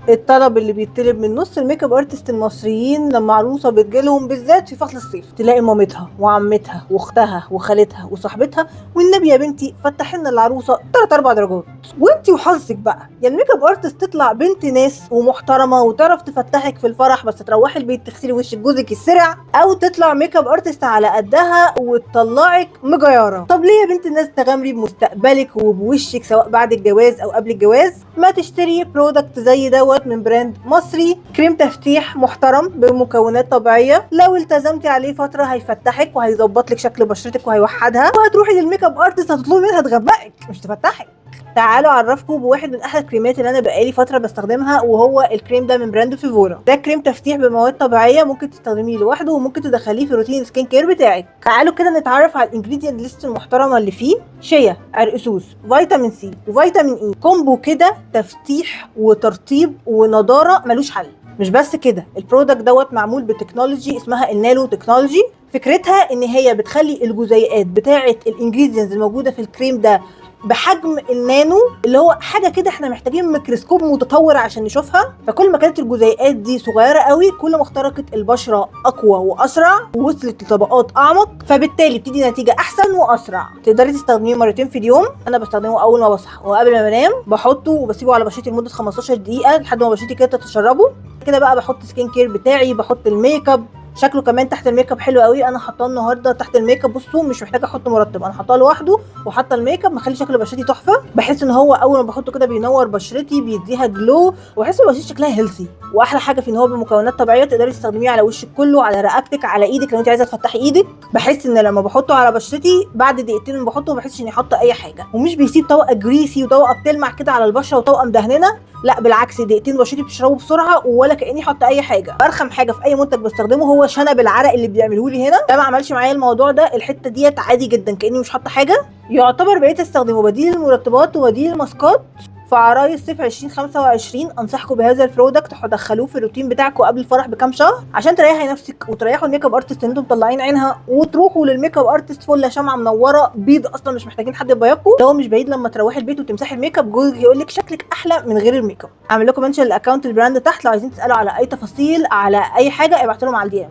الطلب اللي بيطلب من نص الميك اب ارتست المصريين لما عروسه بتجيلهم بالذات في فصل الصيف، تلاقي مامتها وعمتها واختها وخالتها وصاحبتها والنبي يا بنتي فتحي لنا العروسه 3 4 درجات. وانتي وحظك بقى يا الميك اب ارتست تطلع بنت ناس ومحترمه وتعرف تفتحك في الفرح بس تروحي البيت تغسلي وشك جوزك السرع، او تطلع ميك اب ارتست على قدها وتطلعك مجيره. طب ليه يا بنت الناس تغامري بمستقبلك وبوشك سواء بعد الجواز او قبل الجواز؟ ما تشتري برودكت زي دوت من براند مصري، كريم تفتيح محترم بمكونات طبيعيه، لو التزمتي عليه فتره هيفتحك وهيظبط لك شكل بشرتك وهيوحدها، وهتروحي للميك اب ارتست هتطلبي منها تغمقك مش تفتحك. تعالوا اعرفكم بواحد من احلى الكريمات اللي انا بقالي فتره بستخدمها، وهو الكريم ده من براند فيفورا. ده كريم تفتيح بمواد طبيعيه، ممكن تستخدميه لوحده وممكن تدخليه في روتين سكين كير بتاعك. تعالوا كده نتعرف على الانجريدينت ليست المحترمه اللي فيه: شيا، عرقسوس، فيتامين سي وفيتامين اي، كومبو كده تفتيح وترطيب ونضاره ملوش حل. مش بس كده، البرودكت دوت معمول بتكنولوجي اسمها النانو تكنولوجي. فكرتها ان هي بتخلي الجزيئات بتاعه الانجريدينتس الموجوده في الكريم ده بحجم النانو، اللي هو حاجه كده احنا محتاجين ميكروسكوب متطور عشان نشوفها. فكل ما كانت الجزيئات دي صغيره قوي كل ما اخترقت البشره اقوى واسرع ووصلت لطبقات اعمق، فبالتالي بتدي نتيجه احسن واسرع. تقدري تستخدميه مرتين في اليوم. انا بستخدمه اول ما بصحى وقبل ما بنام، بحطه وبسيبه على بشرتي لمده 15 دقيقه لحد ما بشرتي كده تتشربه. كده بقى بحط سكين كير بتاعي، بحط الميك اب. شكله كمان تحت الميك اب حلو قوي، انا حاطاه النهارده تحت الميك اب. بصوا مش محتاجه احط مرطب، انا حاطاه لوحده وحاطه الميك اب، مخلي شكل بشرتي تحفه. بحس ان هو اول ما بحطه كده بينور بشرتي بيديها جلو، وبحس ان بشرتي شكلها هيلثي. واحلى حاجه في ان هو بمكونات طبيعيه، تقدري تستخدميه على وشك كله، على رقبتك، على ايدك لو انت عايزه تفتحي ايدك. بحس ان لما بحطه على بشرتي بعد دقيقتين من بحطه ما بحسش اني حاطه اي حاجه، ومش بيسيب طبقه جريسي وطبقه بتلمع كده على البشره وطبقه مدهننه. لا بالعكس، دقيقتين بشرتي بتشربه بسرعه ولا كاني حاطه اي حاجه. ارخم حاجه في اي منتج بستخدمه هو شنب العرق اللي بيعملوه لي هنا، ده ما عملش معايا الموضوع ده. الحته ديت عادي جدا كاني مش حاطه حاجه. يعتبر بقيت استخدمه بديل المرطبات وبديل الماسكات. في عرايس صيف 2025 انصحكم بهذا البرودكت، هتدخلوه في الروتين بتاعكم قبل الفرح بكام شهر عشان تريحي نفسك وتريحوا الميك اب ارتست اللي انتم مطلعين عينها، وتروحوا للميك اب ارتست فله شمعه منوره بيض، اصلا مش محتاجين حد يبيضكم. ده هو مش بعيد لما تروحي البيت وتمسحي الميك اب جوزك يقول لك شكلك احلى من غير الميك اب. اعمل لكم منشن الاكونت البراند تحت، لو عايزين تسالوا على اي تفاصيل على اي حاجه ابعتوا لهم على الدي ام.